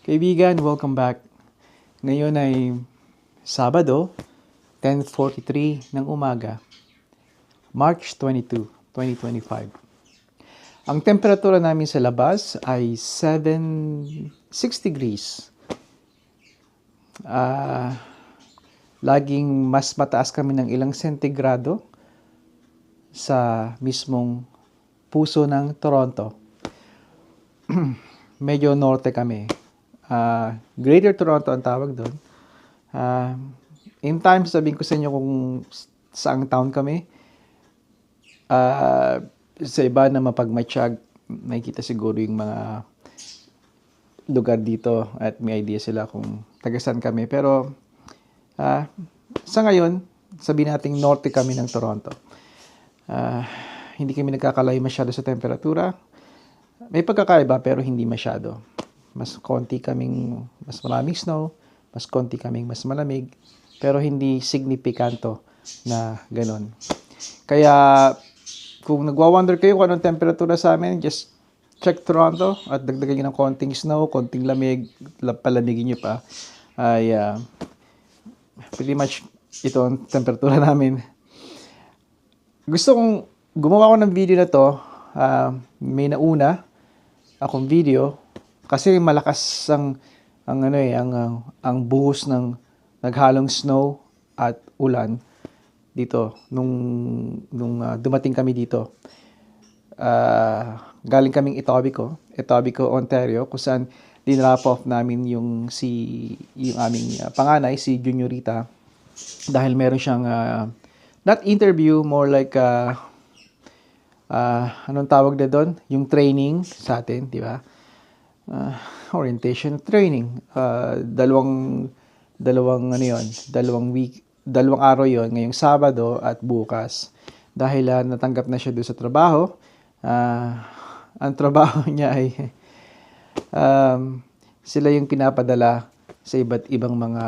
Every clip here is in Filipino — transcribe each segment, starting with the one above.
Kaibigan, welcome back. Ngayon ay Sabado, 10:43 ng umaga, March 22, 2025. Ang temperatura namin sa labas ay 6 degrees. Laging mas mataas kami ng ilang sentigrado sa mismong puso ng Toronto. Medyo norte kami. Greater Toronto ang tawag doon. In time, sabihin ko sa inyo kung saang town kami. Sa iba na mapagmatsyag, nakikita siguro yung mga lugar dito at may idea sila kung taga-saan kami. Pero sa ngayon, sabihin natin norte kami ng Toronto. Hindi kami nagkakalayo masyado sa temperatura. May pagkakaiba pero hindi masyado. Mas maraming snow, mas konti kaming mas malamig, pero hindi signifikanto na ganun. Kaya, kung nagwa-wonder kayo kung anong temperatura sa amin, just check Toronto at dagdagan nyo ng konting snow, konting lamig, palamigin nyo pa. Pretty much ito ang temperatura namin. Gusto kong gumawa ko ng video na to. May nauna akong video kasi malakas ang buhos ng naghalong snow at ulan dito nung dumating kami dito. Galing kaming Etobicoke, Ontario, kung saan dinrap off namin yung aming panganay, si Juniorita, dahil meron siyang not interview, more like anong tawag na doon? Yung training sa atin, di ba? Orientation training. Dalawang araw yon, ngayong Sabado at bukas. Dahil natanggap na siya doon sa trabaho. Ang trabaho niya ay sila yung pinapadala sa iba't ibang mga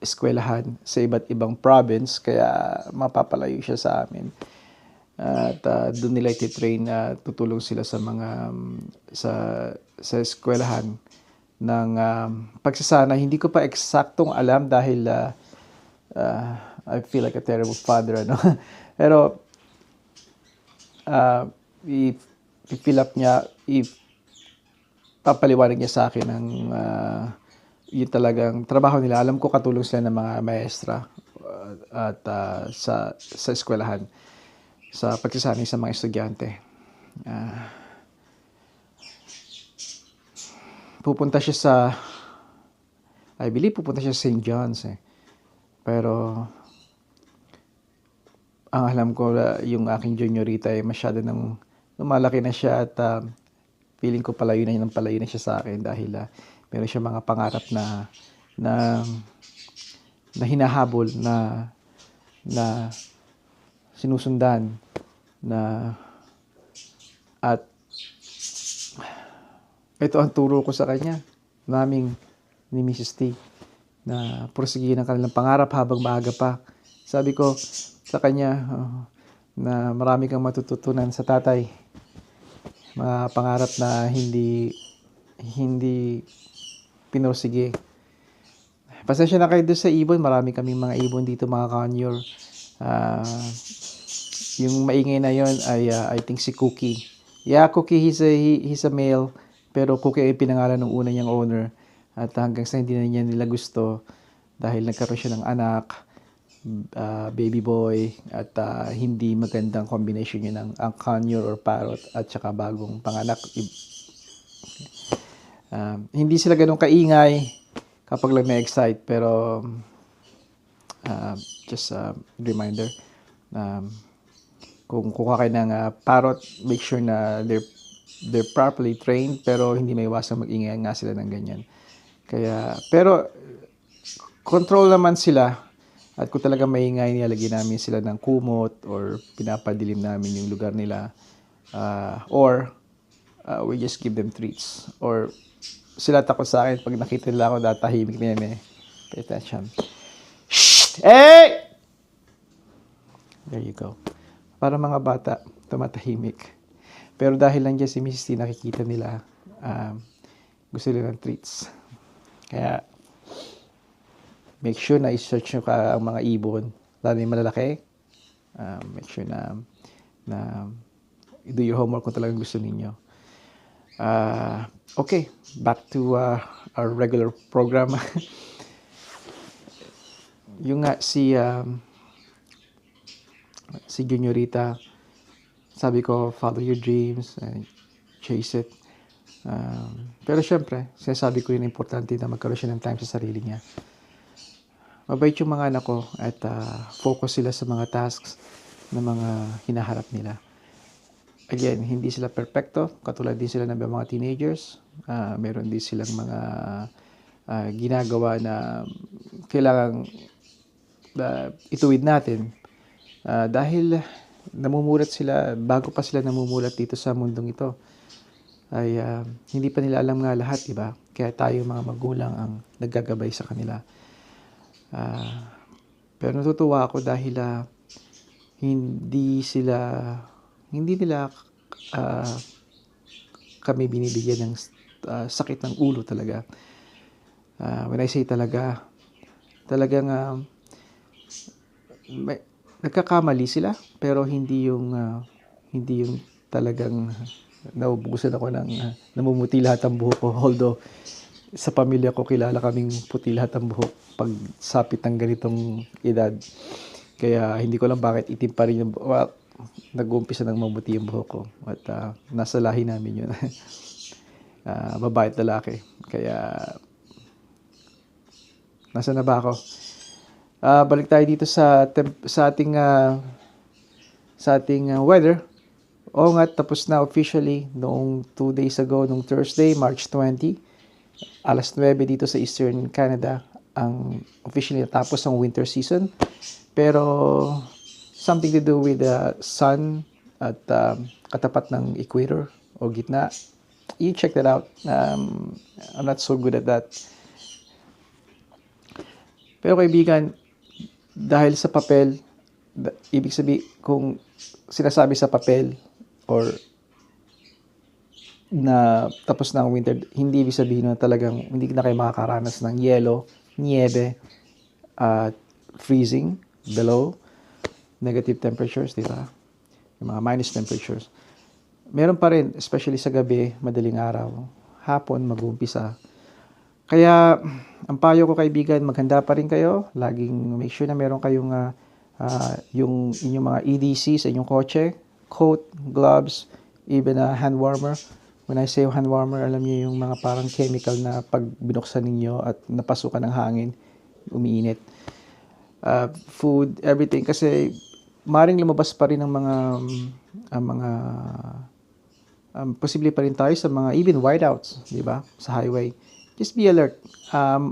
eskwelahan, sa iba't ibang province, kaya mapapalayo siya sa amin. At doon nila iti-train, tutulong sila sa mga sa eskwelahan ng pagsasana. Hindi ko pa eksaktong alam dahil I feel like a terrible father, ano. Pero i-fill up niya, papaliwanag niya sa akin ng yung talagang trabaho nila. Alam ko katulong sila ng mga maestra at sa eskwelahan, sa pagsasanay sa mga estudyante. Pupunta siya I believe pupunta siya sa St. John's Pero ang alam ko, yung aking Juniorita ay masyado nang lumalaki na siya at feeling ko palayo na siya sa akin dahil meron siya mga pangarap na hinahabol, na sinusundan, at ito ang turo ko sa kanya, ni Mrs. T, na porsigihin ang kanilang pangarap habang maaga pa. Sabi ko sa kanya na marami kang matututunan sa tatay. Mga pangarap na hindi pinursige. Pasensya na kayo doon sa ibon. Marami kaming mga ibon dito, mga kanyor. Yung maingay na yon ay I think si Cookie. Yeah, Cookie, he's a male. Pero Cookie ay pinangalan ng una niyang owner. At hanggang sa hindi na niya nila gusto dahil nagkaroon siya ng anak, baby boy, at hindi magandang combination yun ng ang conure or parrot at saka bagong panganak. Hindi sila ganun kaingay kapag lang na-excite, pero just a reminder, kung kuha kayo ng parrot, make sure na they're properly trained, pero hindi may iwasang mag-ingay nga sila ng ganyan. Pero control naman sila, at kung talaga maingay, nilalagyan namin sila ng kumot or pinapadilim namin yung lugar nila, or we just give them treats, or sila takot sa akin pag nakita nila ako, datahimik na yan pay attention. Shh! Hey! There you go. Para mga bata, tumatahimik. Pero dahil lang dyan si Mrs. T, nakikita nila, Gusto nila ng treats. Kaya, make sure na i-search nyo ka ang mga ibon, lalo yung malalaki. Make sure na do your homework kung talagang gusto ninyo. Okay, back to our regular program. Yung nga si Juniorita, sabi ko, follow your dreams and chase it. Pero syempre, sinasabi ko yun, importante na magkaroon siya ng time sa sarili niya. Mabait yung mga anak ko at focus sila sa mga tasks na mga hinaharap nila. Again, hindi sila perfecto, katulad din sila ng mga teenagers. Meron din silang mga ginagawa na kailangang ituwid natin. Dahil namumulat sila, bago pa sila namumulat dito sa mundong ito, ay hindi pa nila alam nga lahat, diba? Kaya tayo mga magulang ang naggagabay sa kanila. Pero natutuwa ako dahil hindi nila kami binibigyan ng sakit ng ulo talaga. When I say talagang nagkakamali sila, pero hindi yung talagang naubusan ako ng namumuti lahat ang buhok ko. Although sa pamilya ko kilala kaming puti lahat ang buhok pag sapit ng ganitong edad. Kaya hindi ko lang bakit itim pa rin yung nag-uumpisa ng mamuti yung buhok ko. At nasa lahi namin yun. Babae at lalaki. Kaya nasa na ba ako? Balik tayo dito sa ating weather. Oo nga, tapos na officially noong 2 days ago, noong Thursday, March 20, alas 9 dito sa Eastern Canada, ang officially natapos ang winter season. Pero something to do with the sun at katapat ng equator o gitna. You check that out. I'm not so good at that. Pero kaibigan, dahil sa papel, ibig sabihin, kung sinasabi sa papel or na tapos na ang winter, hindi ibig sabihin na talagang hindi na kayo makakaranas ng yelo, niebe, freezing, below, negative temperatures, di ba? Yung mga minus temperatures. Meron pa rin, especially sa gabi, madaling araw, hapon, mag-uumpisa. Kaya, ang payo ko kaibigan, maghanda pa rin kayo. Laging make sure na meron kayong yung inyong mga EDC sa inyong kotse, coat, gloves, even a hand warmer. When I say hand warmer, alam niyo yung mga parang chemical na pag binuksan ninyo at napasukan ng hangin, umiinit. Food, everything. Kasi maring lumabas pa rin ang mga posible pa rin tayo sa mga even whiteouts, di ba? Sa highway. Just be alert.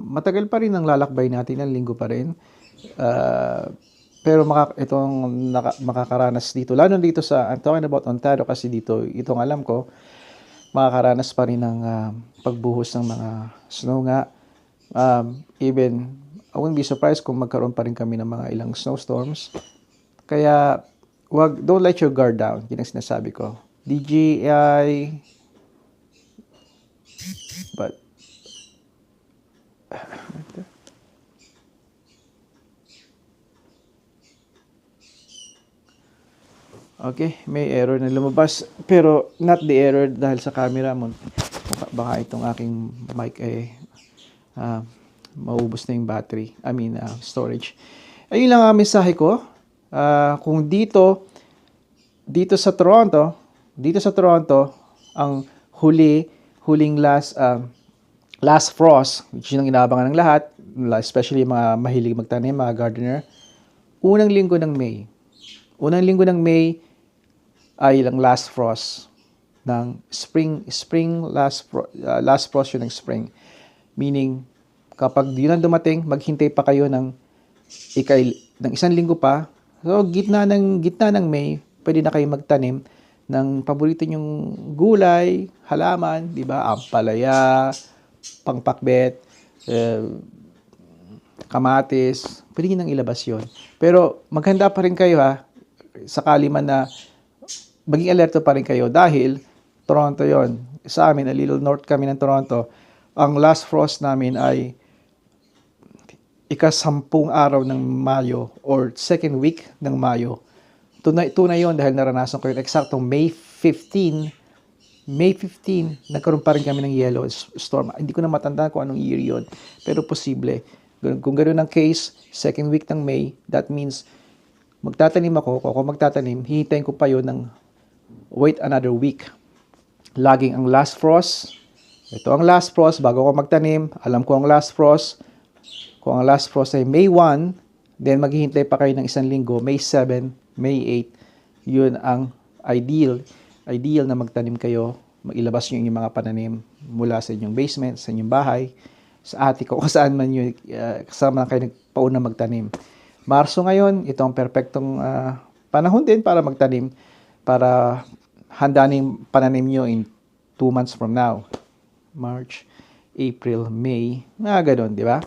Matagal pa rin ang lalakbay natin, ng linggo pa rin. Pero makakaranas dito, lalo dito I'm talking about Ontario kasi dito, itong alam ko, makakaranas pa rin ng pagbuhos ng mga snow nga. Even, I wouldn't be surprised kung magkaroon pa rin kami ng mga ilang snowstorms. Kaya, don't let your guard down. Yun ang sinasabi ko. DJI, but, okay, may error na lumabas. Pero, not the error dahil sa camera mo. Baka itong aking mic maubos na yung battery. Storage. Ayun lang ang mensahe ko. Kung dito sa Toronto, ang huling last frost, which yun ang inaabangan ng lahat, especially mga mahilig magtanim, mga gardener, unang linggo ng May ay ang last frost ng spring last frost yun ng spring. Meaning, kapag yun ang dumating, maghintay pa kayo ng isang linggo pa. So, gitna ng May, pwede na kayo magtanim ng paborito nyong gulay, halaman, di ba? Ampalaya, pangpakbet, kamatis, pwede nyo nang ilabas yun. Pero, maghanda pa rin kayo sakali man na maging alerto pa rin kayo dahil Toronto yon. Sa amin, a little north kami ng Toronto, ang last frost namin ay ika-10 araw ng Mayo or second week ng Mayo. Tunay yun dahil naranasan ko yun. Eksaktong May 15, nagkaroon pa rin kami ng yellow storm. Hindi ko na matandaan kung anong year yun, pero posible. Kung ganoon ang case, second week ng May, that means magtatanim ako, kung ako magtatanim, hihintayin ko pa yun ng wait another week. Laging ang last frost, ito ang last frost, bago ako magtanim, alam ko ang last frost. Kung ang last frost ay May 1, then maghihintay pa kayo ng 1 linggo, May 7, May 8, yun ang ideal na magtanim kayo, mailabas nyo yung mga pananim mula sa inyong basement, sa inyong bahay, sa attic o saan man nyo, kasama kayo nagpauna magtanim. Marso ngayon, ito ang perfectong panahon din para magtanim, para handa yung pananim nyo in 2 months from now. March, April, May, ganun, di ba?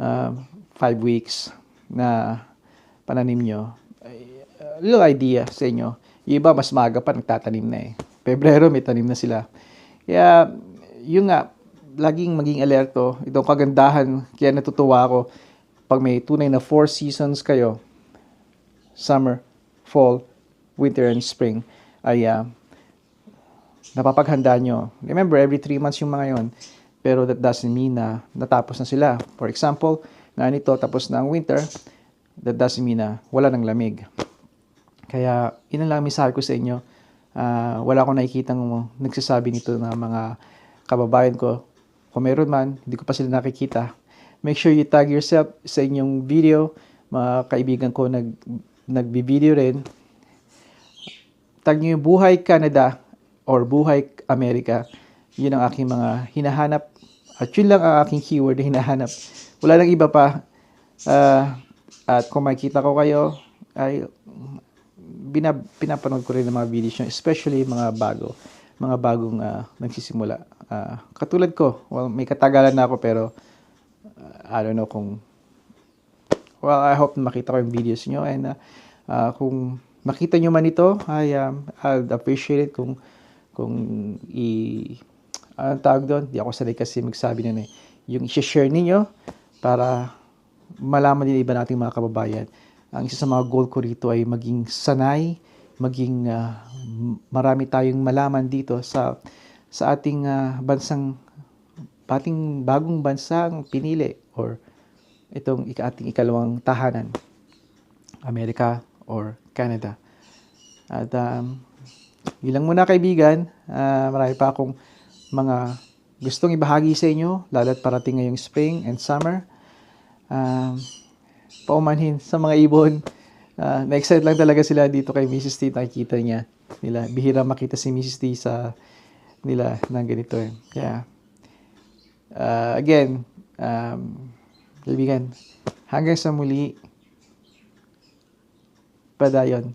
5 weeks na pananim nyo. Little idea sa inyo. Yung iba, mas maaga pa, nagtatanim na eh. Pebrero, may tanim na sila. Kaya, yun nga, laging maging alerto. Itong kagandahan, kaya natutuwa ako, pag may tunay na 4 seasons kayo, summer, fall, winter, and spring, ay napapaghanda nyo. Remember, every 3 months yung mga yon. Pero that doesn't mean na natapos na sila. For example, nga nito, tapos na ang winter, that doesn't mean na wala ng lamig. Kaya, yun lang mensahe ko sa inyo. Wala akong nakikitang nagsasabi nito na mga kababayan ko. Kung meron man, hindi ko pa sila nakikita. Make sure you tag yourself sa inyong video. Mga kaibigan ko nagbi-video rin. Tag nyo yung Buhay Canada or Buhay Amerika. Yun ang aking mga hinahanap. At yun lang ang aking keyword na hinahanap. Wala nang iba pa. At kung makikita ko kayo, ay pinapanood ko rin ng mga videos nyo, especially mga bagong nagsisimula. Katulad ko, may katagalan na ako pero I don't know kung I hope na makita ko yung videos nyo and kung makita nyo man ito, I'll appreciate it kung anong tawag doon? Di ako sanay kasi magsabi nun eh. Yung i-share ninyo para malaman din iba nating mga kababayan. Ang isa sa mga goal ko rito ay maging sanay, maging marami tayong malaman dito sa ating bagong bansang pinili or itong ating ikalawang tahanan, Amerika or Canada. At yun lang muna kaibigan, marami pa akong mga gustong ibahagi sa inyo, lalo't parating ngayong spring and summer. Paumanhin sa mga ibon. Na-excite lang talaga sila dito kay Mrs. T. Nakikita nila. Bihira makita si Mrs. T sa nila ng ganito eh. Kaya, again, kaibigan, hanggang sa muli, padayon.